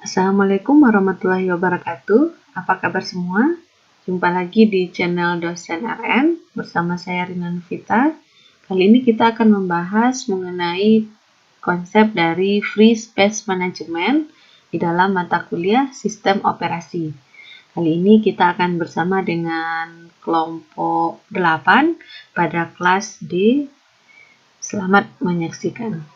Assalamualaikum warahmatullahi wabarakatuh. Apa kabar semua? Jumpa lagi di channel Dosen RN bersama saya Rina Novita. Kali ini kita akan membahas mengenai konsep dari Free Space Management di dalam mata kuliah Sistem Operasi. Kali ini kita akan bersama dengan kelompok 8 pada kelas D. Selamat menyaksikan.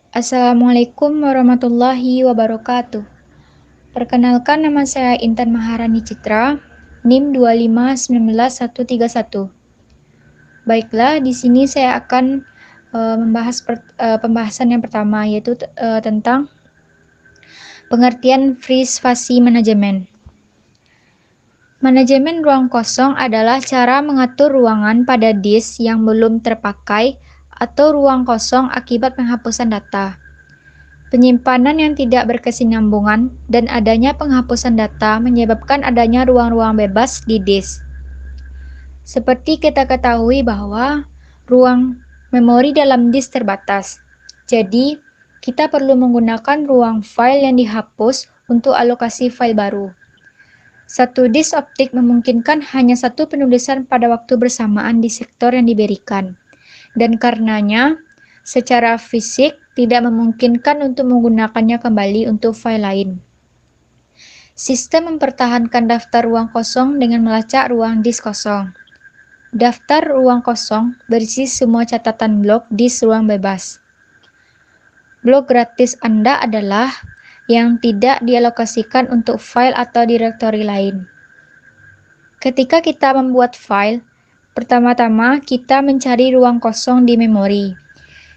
Assalamualaikum warahmatullahi wabarakatuh. Perkenalkan, nama saya Intan Maharani Citra, NIM 2519131. Baiklah, di sini saya akan membahas pembahasan yang pertama, yaitu tentang pengertian Free Space Management. Manajemen ruang kosong adalah cara mengatur ruangan pada disk yang belum terpakai atau ruang kosong akibat penghapusan data. Penyimpanan yang tidak berkesinambungan dan adanya penghapusan data menyebabkan adanya ruang-ruang bebas di disk. Seperti kita ketahui bahwa ruang memori dalam disk terbatas. Jadi, kita perlu menggunakan ruang file yang dihapus untuk alokasi file baru. Satu disk optik memungkinkan hanya satu penulisan pada waktu bersamaan di sektor yang diberikan. Dan karenanya, secara fisik tidak memungkinkan untuk menggunakannya kembali untuk file lain. Sistem mempertahankan daftar ruang kosong dengan melacak ruang disk kosong. Daftar ruang kosong berisi semua catatan blok disk ruang bebas. Blok gratis Anda adalah yang tidak dialokasikan untuk file atau direktori lain. Ketika kita membuat file, pertama-tama kita mencari ruang kosong di memori,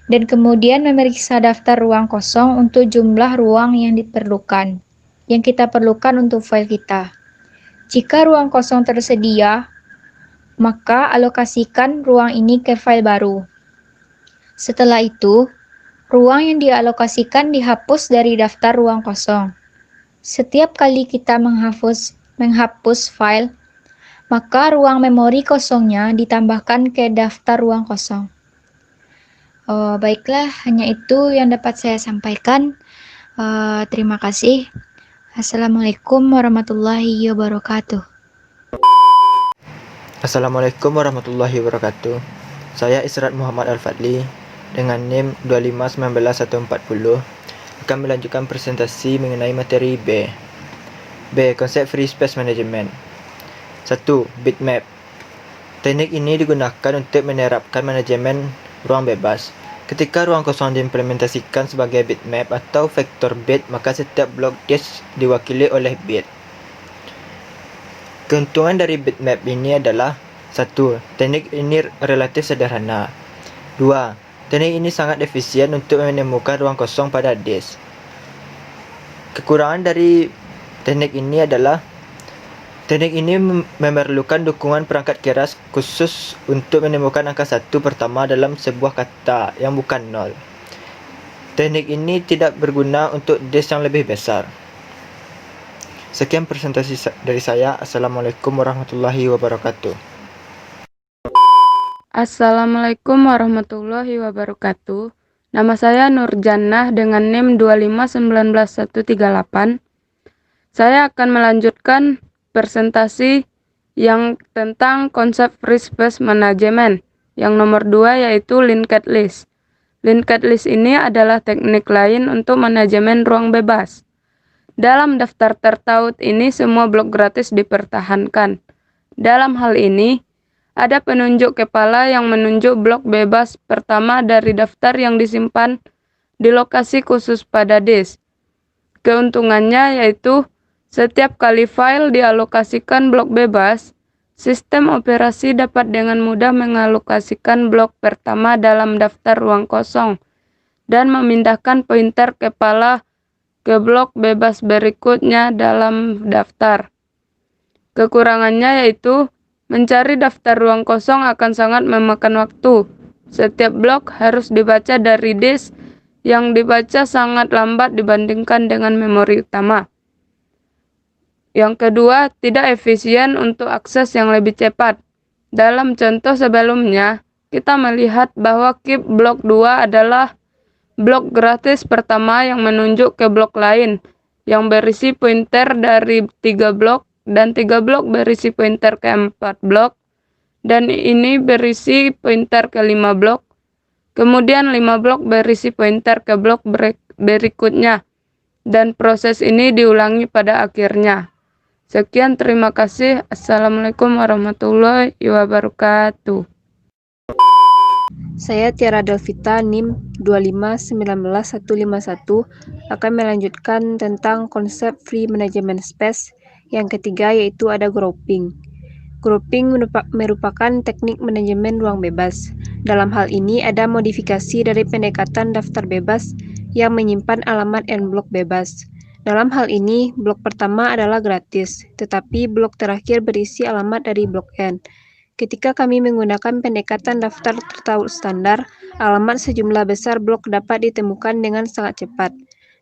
dan kemudian memeriksa daftar ruang kosong untuk jumlah ruang yang kita perlukan untuk file kita. Jika ruang kosong tersedia, maka alokasikan ruang ini ke file baru. Setelah itu, ruang yang dialokasikan dihapus dari daftar ruang kosong. Setiap kali kita menghapus file, maka ruang memori kosongnya ditambahkan ke daftar ruang kosong. Baiklah, hanya itu yang dapat saya sampaikan. Terima kasih. Assalamualaikum warahmatullahi wabarakatuh. Assalamualaikum warahmatullahi wabarakatuh. Saya Israt Muhammad Al-Fadli dengan NIM 2519140 akan melanjutkan presentasi mengenai materi B. B. Konsep Free Space Management. 1. Bitmap. Teknik ini digunakan untuk menerapkan manajemen ruang bebas. Ketika ruang kosong diimplementasikan sebagai bitmap atau vektor bit, maka setiap blok disk diwakili oleh bit. Keuntungan dari bitmap ini adalah 1. Teknik ini relatif sederhana. 2. Teknik ini sangat efisien untuk menemukan ruang kosong pada disk. Kekurangan dari teknik ini adalah teknik ini memerlukan dukungan perangkat keras khusus untuk menemukan angka 1 pertama dalam sebuah kata yang bukan 0. Teknik ini tidak berguna untuk disk yang lebih besar. Sekian presentasi dari saya. Assalamualaikum warahmatullahi wabarakatuh. Assalamualaikum warahmatullahi wabarakatuh. Nama saya Nur Jannah dengan NIM 2519138. Saya akan melanjutkan presentasi yang tentang konsep Free Space Management yang nomor 2, yaitu linked list. Linked list ini adalah teknik lain untuk manajemen ruang bebas. Dalam daftar tertaut ini semua blok gratis dipertahankan. Dalam hal ini, ada penunjuk kepala yang menunjuk blok bebas pertama dari daftar yang disimpan di lokasi khusus pada disk. Keuntungannya yaitu setiap kali file dialokasikan blok bebas, sistem operasi dapat dengan mudah mengalokasikan blok pertama dalam daftar ruang kosong dan memindahkan pointer kepala ke blok bebas berikutnya dalam daftar. Kekurangannya yaitu mencari daftar ruang kosong akan sangat memakan waktu. Setiap blok harus dibaca dari disk yang dibaca sangat lambat dibandingkan dengan memori utama. Yang kedua, tidak efisien untuk akses yang lebih cepat. Dalam contoh sebelumnya, kita melihat bahwa keep blok 2 adalah blok gratis pertama yang menunjuk ke blok lain, yang berisi pointer dari 3 blok, dan 3 blok berisi pointer ke 4 blok, dan ini berisi pointer ke 5 blok. Kemudian 5 blok berisi pointer ke blok berikutnya, dan proses ini diulangi pada akhirnya. Sekian, terima kasih. Assalamualaikum warahmatullahi wabarakatuh. Saya Tiara Delvita NIM 2515151 akan melanjutkan tentang konsep free management space. Yang ketiga yaitu ada grouping. Grouping merupakan teknik manajemen ruang bebas. Dalam hal ini ada modifikasi dari pendekatan daftar bebas yang menyimpan alamat N blok bebas. Dalam hal ini, blok pertama adalah gratis, tetapi blok terakhir berisi alamat dari blok N. Ketika kami menggunakan pendekatan daftar tertaut standar, alamat sejumlah besar blok dapat ditemukan dengan sangat cepat.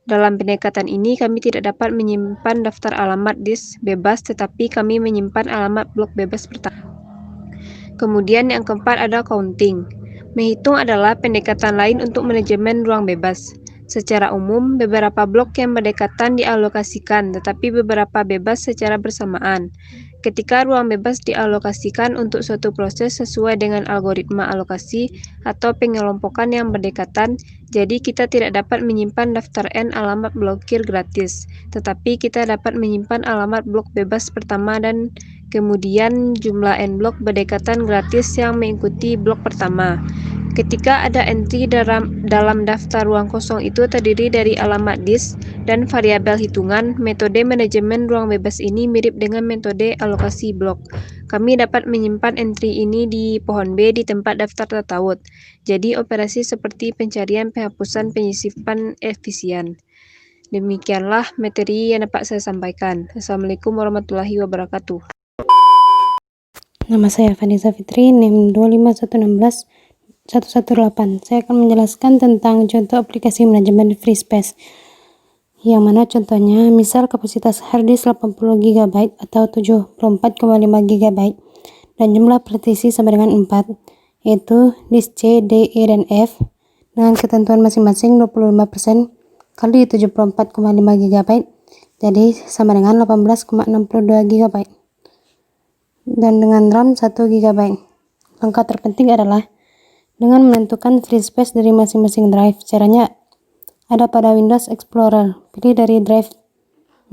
Dalam pendekatan ini, kami tidak dapat menyimpan daftar alamat disk bebas, tetapi kami menyimpan alamat blok bebas pertama. Kemudian yang keempat ada counting. Menghitung adalah pendekatan lain untuk manajemen ruang bebas. Secara umum, beberapa blok yang berdekatan dialokasikan, tetapi beberapa bebas secara bersamaan. Ketika ruang bebas dialokasikan untuk suatu proses sesuai dengan algoritma alokasi atau pengelompokan yang berdekatan, jadi kita tidak dapat menyimpan daftar N alamat blokir gratis, tetapi kita dapat menyimpan alamat blok bebas pertama dan kemudian jumlah N blok berdekatan gratis yang mengikuti blok pertama. Ketika ada entry dalam daftar ruang kosong itu terdiri dari alamat disk dan variabel hitungan, metode manajemen ruang bebas ini mirip dengan metode alokasi blok. Kami dapat menyimpan entry ini di pohon B di tempat daftar tertaut. Jadi operasi seperti pencarian, penghapusan, penyisipan efisien. Demikianlah materi yang dapat saya sampaikan. Assalamualaikum warahmatullahi wabarakatuh. Nama saya Vanessa Fitri, NIM 25116-118. Saya akan menjelaskan tentang contoh aplikasi manajemen free space. Yang mana contohnya, misal kapasitas harddisk 80 GB atau 74,5 GB dan jumlah partisi sama dengan 4, yaitu disk C, D, E, dan F dengan ketentuan masing-masing 25% kali 74,5 GB, jadi sama dengan 18,62 GB. Dan dengan RAM 1 GB. Langkah terpenting adalah dengan menentukan free space dari masing-masing drive. Caranya ada pada Windows Explorer. Pilih dari drive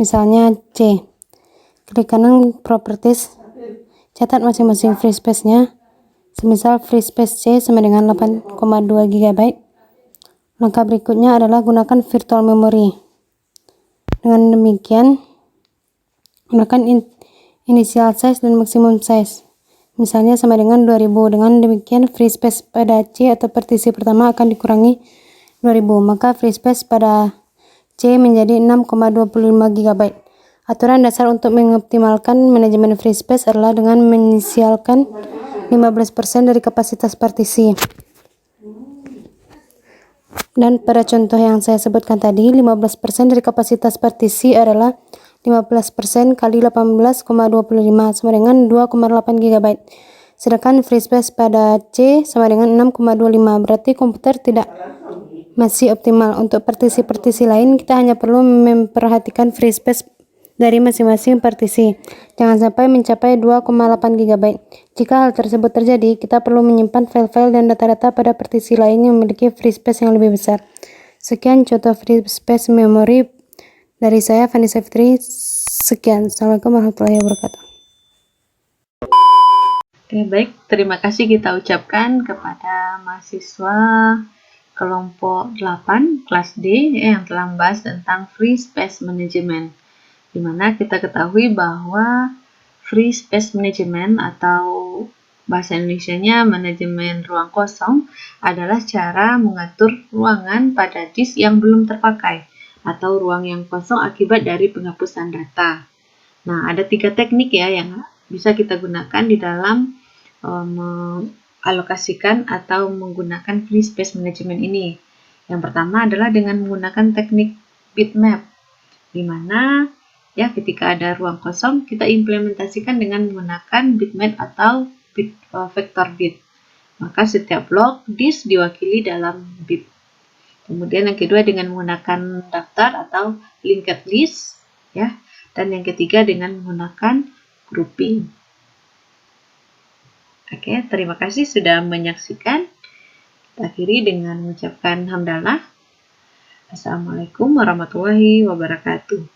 misalnya C. Klik kanan Properties. Catat masing-masing free space-nya. Semisal free space C sama dengan 8,2 GB. Langkah berikutnya adalah gunakan virtual memory. Dengan demikian, gunakan initial size dan maximum size. Misalnya sama dengan 2000. Dengan demikian free space pada C atau partisi pertama akan dikurangi 2000. Maka free space pada C menjadi 6,25 GB. Aturan dasar untuk mengoptimalkan manajemen free space adalah dengan menginisialkan 15% dari kapasitas partisi. Dan pada contoh yang saya sebutkan tadi, 15% dari kapasitas partisi adalah 15% kali 18,25 sama dengan 2,8 GB. Sedangkan free space pada C sama dengan 6,25. Berarti komputer masih optimal. Untuk partisi-partisi lain, kita hanya perlu memperhatikan free space dari masing-masing partisi. Jangan sampai mencapai 2,8 GB. Jika hal tersebut terjadi, kita perlu menyimpan file-file dan data-data pada partisi lain yang memiliki free space yang lebih besar. Sekian contoh free space memory dari saya, Vanessa Fitri. Sekian. Assalamualaikum warahmatullahi wabarakatuh. Oke, baik. Terima kasih kita ucapkan kepada mahasiswa kelompok 8 kelas D yang telah membahas tentang free space management. Di mana kita ketahui bahwa free space management atau bahasa Indonesianya manajemen ruang kosong adalah cara mengatur ruangan pada disk yang belum terpakai atau ruang yang kosong akibat dari penghapusan data. Nah, ada 3 teknik ya yang bisa kita gunakan di dalam mengalokasikan atau menggunakan free space management ini. Yang pertama adalah dengan menggunakan teknik bitmap, di mana ya ketika ada ruang kosong kita implementasikan dengan menggunakan bitmap atau vector bit. Maka setiap blok disk diwakili dalam bit. Kemudian yang kedua dengan menggunakan daftar atau linked list, ya. Dan yang ketiga dengan menggunakan grouping. Oke, terima kasih sudah menyaksikan. Kita akhiri dengan mengucapkan hamdalah. Assalamualaikum warahmatullahi wabarakatuh.